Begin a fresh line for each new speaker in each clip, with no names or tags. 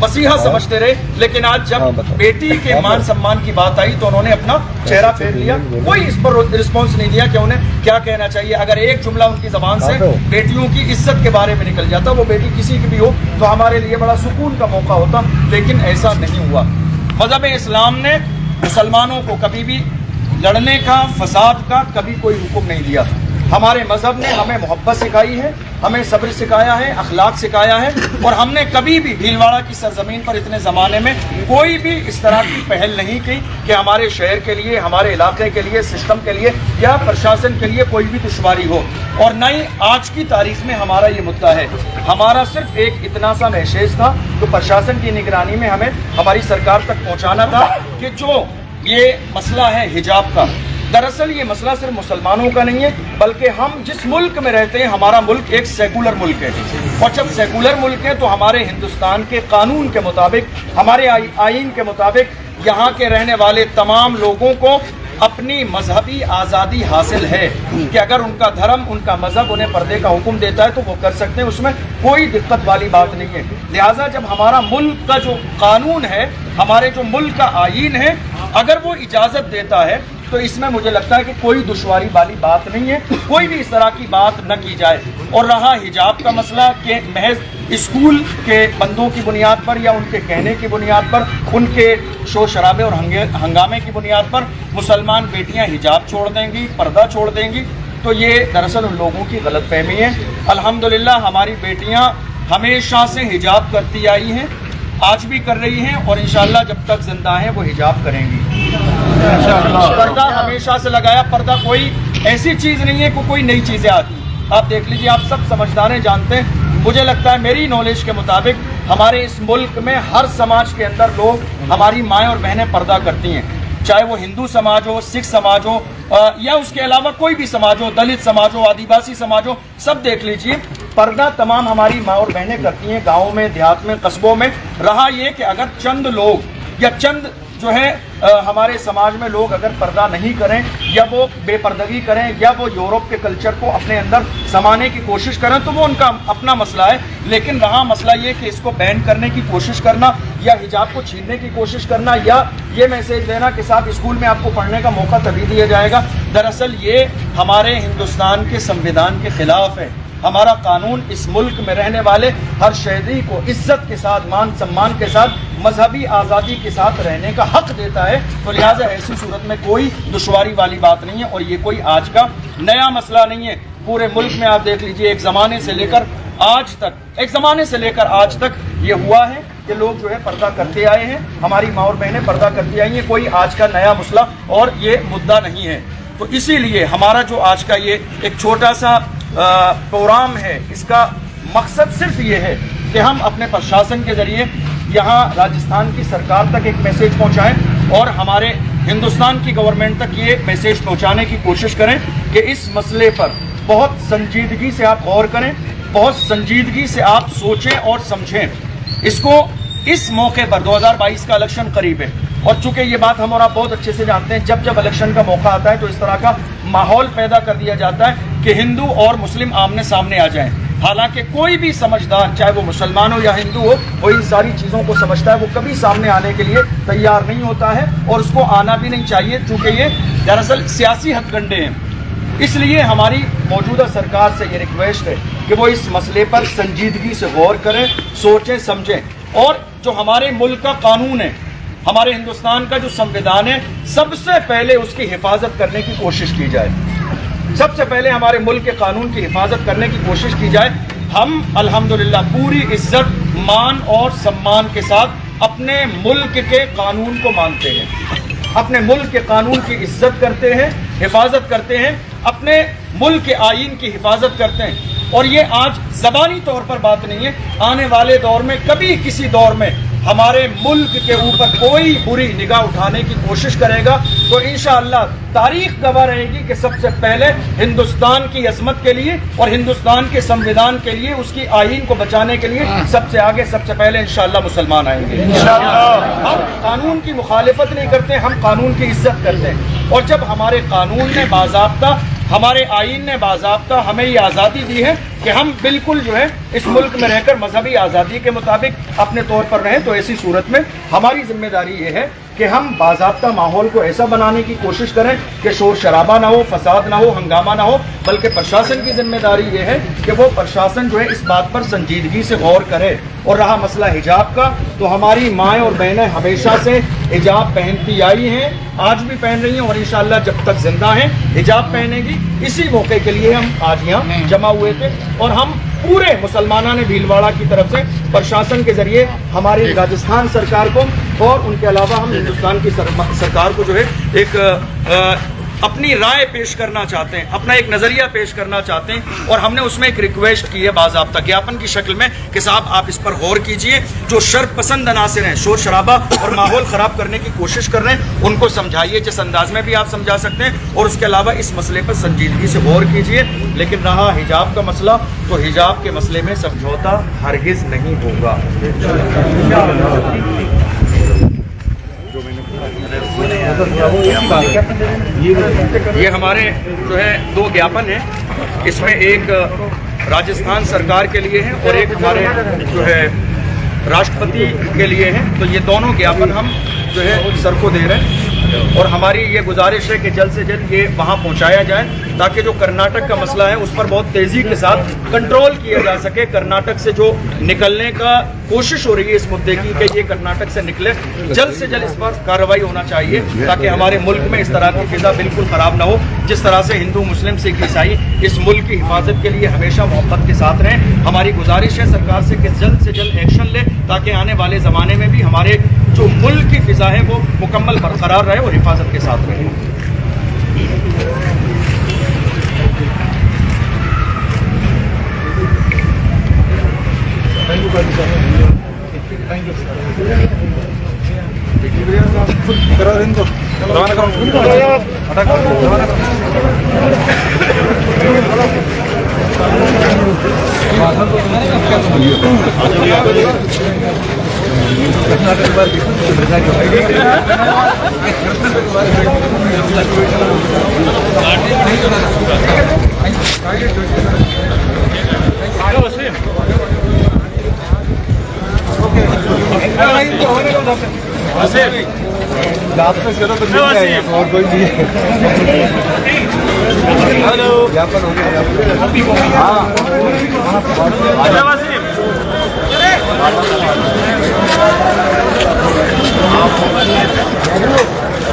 مسیحا سمجھتے رہے، لیکن آج جب بیٹی کے مان سمان کی بات آئی تو انہوں نے اپنا چہرہ پھیر لیا. کوئی اس پر رسپانس نہیں دیا کہ انہیں کیا کہنا چاہیے. اگر ایک جملہ ان کی زبان سے بیٹیوں کی عزت کے بارے میں نکل جاتا، وہ بیٹی کسی کی بھی ہو، تو ہمارے لیے بڑا سکون کا موقع ہوتا، لیکن ایسا نہیں ہوا. مذہب اسلام نے مسلمانوں کو کبھی بھی لڑنے کا، فساد کا کبھی کوئی حکم نہیں دیا. ہمارے مذہب نے ہمیں محبت سکھائی ہے، ہمیں صبر سکھایا ہے، اخلاق سکھایا ہے، اور ہم نے کبھی بھی بھیلواڑہ کی سرزمین پر اتنے زمانے میں کوئی بھی اس طرح کی پہل نہیں کی کہ ہمارے شہر کے لیے، ہمارے علاقے کے لیے، سسٹم کے لیے یا پرشاسن کے لیے کوئی بھی دشواری ہو. اور نہ ہی آج کی تاریخ میں ہمارا یہ مدعا ہے. ہمارا صرف ایک اتنا سا میسیج تھا جو پرشاسن کی نگرانی میں ہمیں ہماری سرکار تک پہنچانا تھا کہ جو یہ مسئلہ ہے حجاب کا، دراصل یہ مسئلہ صرف مسلمانوں کا نہیں ہے، بلکہ ہم جس ملک میں رہتے ہیں، ہمارا ملک ایک سیکولر ملک ہے. اور جب سیکولر ملک ہے تو ہمارے ہندوستان کے قانون کے مطابق، ہمارے آئین کے مطابق یہاں کے رہنے والے تمام لوگوں کو اپنی مذہبی آزادی حاصل ہے کہ اگر ان کا دھرم، ان کا مذہب انہیں پردے کا حکم دیتا ہے تو وہ کر سکتے ہیں، اس میں کوئی دقت والی بات نہیں ہے. لہٰذا جب ہمارا ملک کا جو قانون ہے، ہمارے جو ملک کا آئین ہے، اگر وہ اجازت دیتا ہے تو اس میں مجھے لگتا ہے کہ کوئی دشواری والی بات نہیں ہے، کوئی بھی اس طرح کی بات نہ کی جائے. اور رہا حجاب کا مسئلہ کہ محض اسکول کے بندوں کی بنیاد پر یا ان کے کہنے کی بنیاد پر، ان کے شور شرابے اور ہنگامے کی بنیاد پر مسلمان بیٹیاں حجاب چھوڑ دیں گی، پردہ چھوڑ دیں گی، تو یہ دراصل ان لوگوں کی غلط فہمی ہے. الحمدللہ ہماری بیٹیاں ہمیشہ سے حجاب کرتی آئی ہیں، آج بھی کر رہی ہیں، اور انشاءاللہ جب تک زندہ ہیں وہ حجاب کریں گی. پردہ ہمیشہ سے لگایا. پردہ کوئی ایسی چیز نہیں ہے کہ کوئی نئی چیزیں آتی. آپ دیکھ لیجیے، آپ سب سمجھدار ہیں، جانتے ہیں. مجھے لگتا ہے میری نالج کے مطابق ہمارے اس ملک میں ہر سماج کے اندر لوگ، ہماری مائیں اور بہنیں پردہ کرتی ہیں، چاہے وہ ہندو سماج ہو، سکھ سماج ہو، یا اس کے علاوہ کوئی بھی سماج ہو، دلت سماج ہو، آدیواسی سماج ہو، سب دیکھ لیجیے پردہ تمام ہماری ماں اور بہنیں کرتی ہیں، گاؤں میں، دیہات میں، قصبوں میں. رہا یہ کہ اگر چند لوگ یا چند جو ہے ہمارے سماج میں لوگ اگر پردہ نہیں کریں یا وہ بے پردگی کریں یا وہ یورپ کے کلچر کو اپنے اندر سمانے کی کوشش کریں تو وہ ان کا اپنا مسئلہ ہے. لیکن رہا مسئلہ یہ کہ اس کو بین کرنے کی کوشش کرنا یا حجاب کو چھیننے کی کوشش کرنا یا یہ میسیج دینا کہ صاحب اسکول میں آپ کو پڑھنے کا موقع تبھی دیا جائے گا، دراصل یہ ہمارے ہندوستان کے سنویدھان کے خلاف ہے. ہمارا قانون اس ملک میں رہنے والے ہر شہری کو عزت کے ساتھ، مان سمان کے ساتھ، مذہبی آزادی کے ساتھ رہنے کا حق دیتا ہے. تو لہٰذا ایسی صورت میں کوئی دشواری والی بات نہیں ہے، اور یہ کوئی آج کا نیا مسئلہ نہیں ہے. پورے ملک میں آپ دیکھ لیجئے ایک زمانے سے لے کر آج تک یہ ہوا ہے کہ لوگ جو ہے پردہ کرتے آئے ہیں، ہماری ماں اور بہنیں پردہ کرتی آئی ہیں. کوئی آج کا نیا مسئلہ اور یہ مدعا نہیں ہے. تو اسی لیے ہمارا جو آج کا یہ ایک چھوٹا سا پروگرام ہے، اس کا مقصد صرف یہ ہے کہ ہم اپنے پرشاسن کے ذریعے یہاں راجستھان کی سرکار تک ایک میسیج پہنچائیں اور ہمارے ہندوستان کی گورنمنٹ تک یہ میسیج پہنچانے کی کوشش کریں کہ اس مسئلے پر بہت سنجیدگی سے آپ غور کریں، بہت سنجیدگی سے آپ سوچیں اور سمجھیں. اس کو اس موقع پر 2022 کا الیکشن قریب ہے، اور چونکہ یہ بات ہم اور آپ بہت اچھے سے جانتے ہیں، جب الیکشن کا موقع آتا ہے تو اس طرح کا ماحول پیدا کر دیا جاتا ہے کہ ہندو اور مسلم آمنے سامنے آ جائیں. حالانکہ کوئی بھی سمجھدار، چاہے وہ مسلمان ہو یا ہندو ہو، وہ ان ساری چیزوں کو سمجھتا ہے، وہ کبھی سامنے آنے کے لیے تیار نہیں ہوتا ہے، اور اس کو آنا بھی نہیں چاہیے، چونکہ یہ دراصل سیاسی ہتھ کنڈے ہیں. اس لیے ہماری موجودہ سرکار سے یہ ریکویسٹ ہے کہ وہ اس مسئلے پر سنجیدگی سے غور کریں، سوچیں، سمجھیں، اور جو ہمارے ملک کا قانون ہے، ہمارے ہندوستان کا جو سنویدھان ہے، سب سے پہلے اس کی حفاظت کرنے کی کوشش کی جائے. سب سے پہلے ہمارے ملک کے قانون کی حفاظت کرنے کی کوشش کی جائے. ہم الحمدللہ پوری عزت، مان اور سمان کے ساتھ اپنے ملک کے قانون کو مانتے ہیں، اپنے ملک کے قانون کی عزت کرتے ہیں، حفاظت کرتے ہیں، اپنے ملک کے آئین کی حفاظت کرتے ہیں. اور یہ آج زبانی طور پر بات نہیں ہے، آنے والے دور میں کبھی کسی دور میں ہمارے ملک کے اوپر کوئی بری نگاہ اٹھانے کی کوشش کرے گا تو انشاءاللہ تاریخ گواہ رہے گی کہ سب سے پہلے ہندوستان کی عظمت کے لیے اور ہندوستان کے سنویدھان کے لیے، اس کی آئین کو بچانے کے لیے سب سے آگے، سب سے پہلے انشاءاللہ مسلمان آئیں گے. ہم قانون کی مخالفت نہیں کرتے، ہم قانون کی عزت کرتے ہیں. اور جب ہمارے قانون میں باضابطہ ہمارے آئین نے باضابطہ ہمیں یہ آزادی دی ہے کہ ہم بالکل جو ہے اس ملک میں رہ کر مذہبی آزادی کے مطابق اپنے طور پر رہیں. تو ایسی صورت میں ہماری ذمہ داری یہ ہے کہ ہم باضابطہ ماحول کو ایسا بنانے کی کوشش کریں کہ شور شرابہ نہ ہو, فساد نہ ہو, ہنگامہ نہ ہو, بلکہ پرشاسن کی ذمہ داری یہ ہے کہ وہ پرشاسن جو ہے اس بات پر سنجیدگی سے غور کرے. اور رہا مسئلہ حجاب کا, تو ہماری مائیں اور بہنیں ہمیشہ سے حجاب پہنتی آئی ہیں, آج بھی پہن رہی ہیں, اور انشاءاللہ جب تک زندہ ہیں حجاب پہنیں گی. اسی موقع کے لیے ہم آج یہاں جمع ہوئے تھے, اور ہم پورے مسلمانوں نے بھیلواڑہ کی طرف سے پرشاسن کے ذریعے ہماری راجستھان سرکار کو اور ان کے علاوہ ہم ہندوستان کی سرکار کو جو ہے ایک اپنی رائے پیش کرنا چاہتے ہیں, اپنا ایک نظریہ پیش کرنا چاہتے ہیں. اور ہم نے اس میں ایک ریکویسٹ کی ہے باضابطہ گیاپن کی شکل میں کہ صاحب آپ اس پر غور کیجئے, جو شر پسند عناصر ہیں, شور شرابہ اور ماحول خراب کرنے کی کوشش کر رہے ہیں, ان کو سمجھائیے جس انداز میں بھی آپ سمجھا سکتے ہیں, اور اس کے علاوہ اس مسئلے پر سنجیدگی سے غور کیجئے. لیکن رہا حجاب کا مسئلہ, تو حجاب کے مسئلے میں سمجھوتا ہرگز نہیں ہوگا. یہ ہمارے جو ہے 2 گیاپن ہیں, اس میں ایک راجستھان سرکار کے لیے ہے اور ایک ہمارے جو ہے راشٹرپتی کے لیے ہے. تو یہ دونوں گیاپن ہم جو ہے سر کو دے رہے ہیں, اور ہماری یہ گزارش ہے کہ جلد سے جلد یہ وہاں پہنچایا جائے تاکہ جو کرناٹک کا مسئلہ ہے اس پر بہت تیزی کے ساتھ کنٹرول کیا جا سکے. کرناٹک سے جو نکلنے کا کوشش ہو رہی ہے اس مدعے کی کہ یہ کرناٹک سے نکلے, جلد سے جلد اس پر کارروائی ہونا چاہیے تاکہ ہمارے ملک میں اس طرح کی فضا بالکل خراب نہ ہو. جس طرح سے ہندو, مسلم, سکھ, عیسائی اس ملک کی حفاظت کے لیے ہمیشہ محبت کے ساتھ رہیں. ہماری گزارش ہے سرکار سے کہ جلد سے جلد ایکشن لے تاکہ آنے والے زمانے میں بھی ہمارے جو ملک کی فضا ہے وہ مکمل برقرار رہے اور حفاظت کے ساتھ رہے.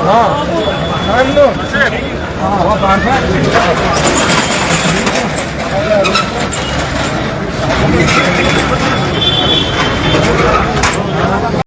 ہاں